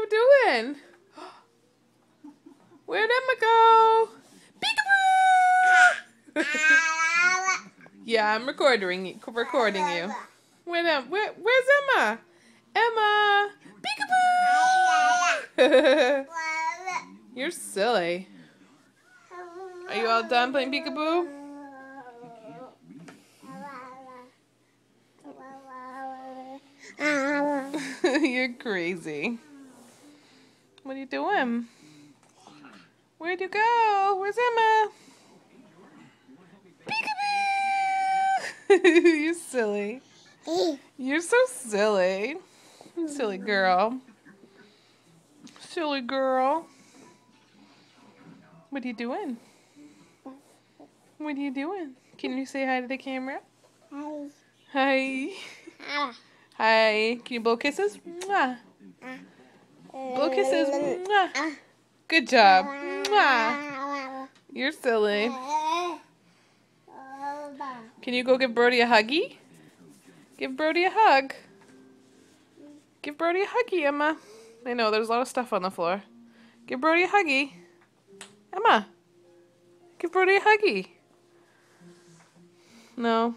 doing? Where'd Emma go? Peekaboo! Yeah, I'm recording you. Where's Emma? Emma! Peekaboo! You're silly. Are you all done playing peekaboo? You're crazy. What are you doing? Where'd you go? Where's Emma? Peekaboo! You're silly. You're so silly. Silly girl. Silly girl. What are you doing? What are you doing? Can you say hi to the camera? Hi. Hi. Hi. Can you blow kisses? Mwah. Blow kisses. Mwah. Good job. Mwah. You're silly. Can you go give Brody a huggy? Give Brody a hug. Give Brody a huggy, Emma. I know, there's a lot of stuff on the floor. Give Brody a huggy. Emma. Give Brody a huggy. No.